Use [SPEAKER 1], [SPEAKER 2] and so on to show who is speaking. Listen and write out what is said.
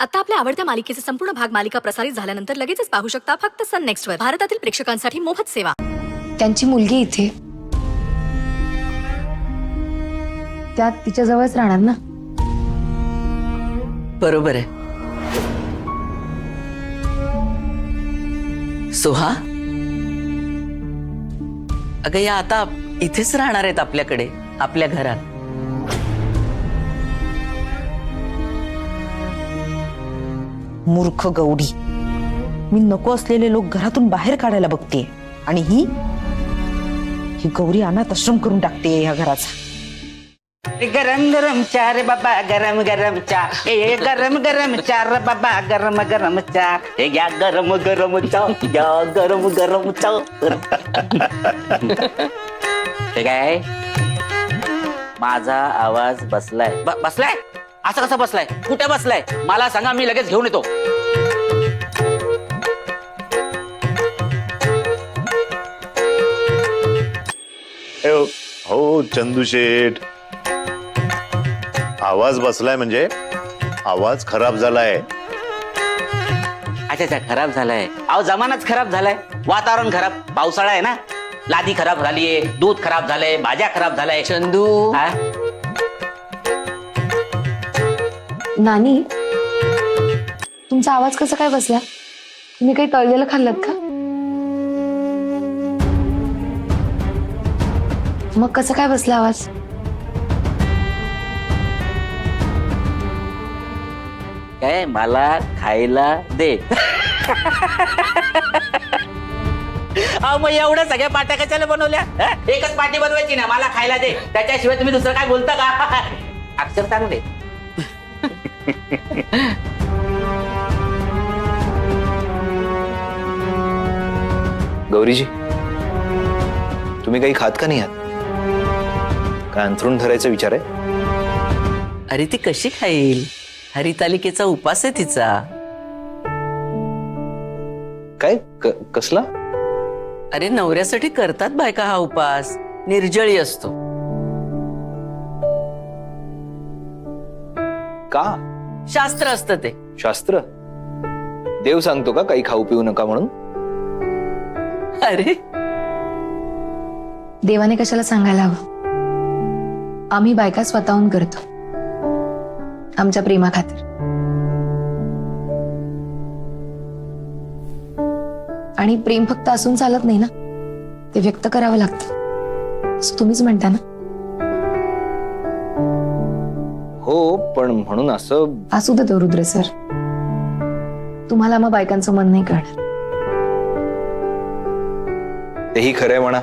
[SPEAKER 1] आता आपल्या आवडत्या मालिकेचे संपूर्ण भाग मालिका प्रसारित झाल्यानंतर लगेचच पाहू शकता फक्त सन नेक्स्ट वर. भारतातील प्रेक्षकांसाठी मोफत सेवा.
[SPEAKER 2] त्यांची मुलगी इथे, त्या तिच्या जवळच राहणार ना.
[SPEAKER 3] बरोबर आहे. सुहा, अगं या आता इथेच राहणार आहेत आपल्याकडे, आपल्या घरात.
[SPEAKER 4] मूर्ख गौरी, मी नको असलेले लोक घरातून बाहेर काढायला बघते आणि ही गौरी अनाथ आश्रम करून टाकते ह्या घराचा.
[SPEAKER 5] गरम गरम चा रे बाबा, गरम गरम चा. ए गरम गरम चा रे बाबा, गरम गरम चा. ए या गरम गरम चा, या गरम गरम चा. हे काय, माझा आवाज बसलाय? बसलाय? असं कसं बसलाय? कुठे बसलाय मला सांगा, मी लगेच घेऊन येतो.
[SPEAKER 6] हो चंदू शेठ, आवाज बसलाय म्हणजे आवाज खराब झालाय.
[SPEAKER 5] अच्छा अच्छा, खराब झालाय. अहो जमानाच खराब झालाय, वातावरण खराब, पावसाळा आहे ना, लादी खराब झालीये, दूध खराब झालंय, भाज्या खराब झालाय.
[SPEAKER 3] चंदू,
[SPEAKER 2] नानी, तुमचा आवाज कसा काय बसला? तुम्ही काही तळलेलं खाल्लं का? मग कसं काय बसला आवाज?
[SPEAKER 5] काय मला खायला दे. अहो मग एवढ्या सगळ्या पाट्या कशाला बनवल्या? एकच पाटी बनवायची ना, मला खायला दे, त्याच्याशिवाय तुम्ही दुसरं काय बोलता का? अक्षर चांगले.
[SPEAKER 7] गौरीजी, तुम्ही काही खात का नाही आहात? काय अंथरूण धरायचा विचार आहे?
[SPEAKER 3] अरे ती कशी खाईल? हरितालिकेचा उपास आहे तिचा.
[SPEAKER 7] काय कसला?
[SPEAKER 3] अरे नवऱ्यासाठी करतात बायका हा उपास, निर्जळी असतो.
[SPEAKER 7] का?
[SPEAKER 3] शास्त्र असतं ते.
[SPEAKER 7] शास्त्र? देव सांगतो का काही खाऊ पिऊ नका म्हणून?
[SPEAKER 3] अरे
[SPEAKER 2] देवाने कशाला सांगायला हवं? आम्ही बायका स्वतःहून करतो, आमच्या प्रेमा खातीर. आणि प्रेम फक्त असून चालत नाही ना, ते व्यक्त करावं लागतं, असं तुम्हीच म्हणता ना.
[SPEAKER 7] हो, पण म्हणून असं.
[SPEAKER 2] असू दे तो रुद्र सर, तुम्हाला मग बायकांचं मन नाही कळणार.
[SPEAKER 7] तेही खरंय म्हणा.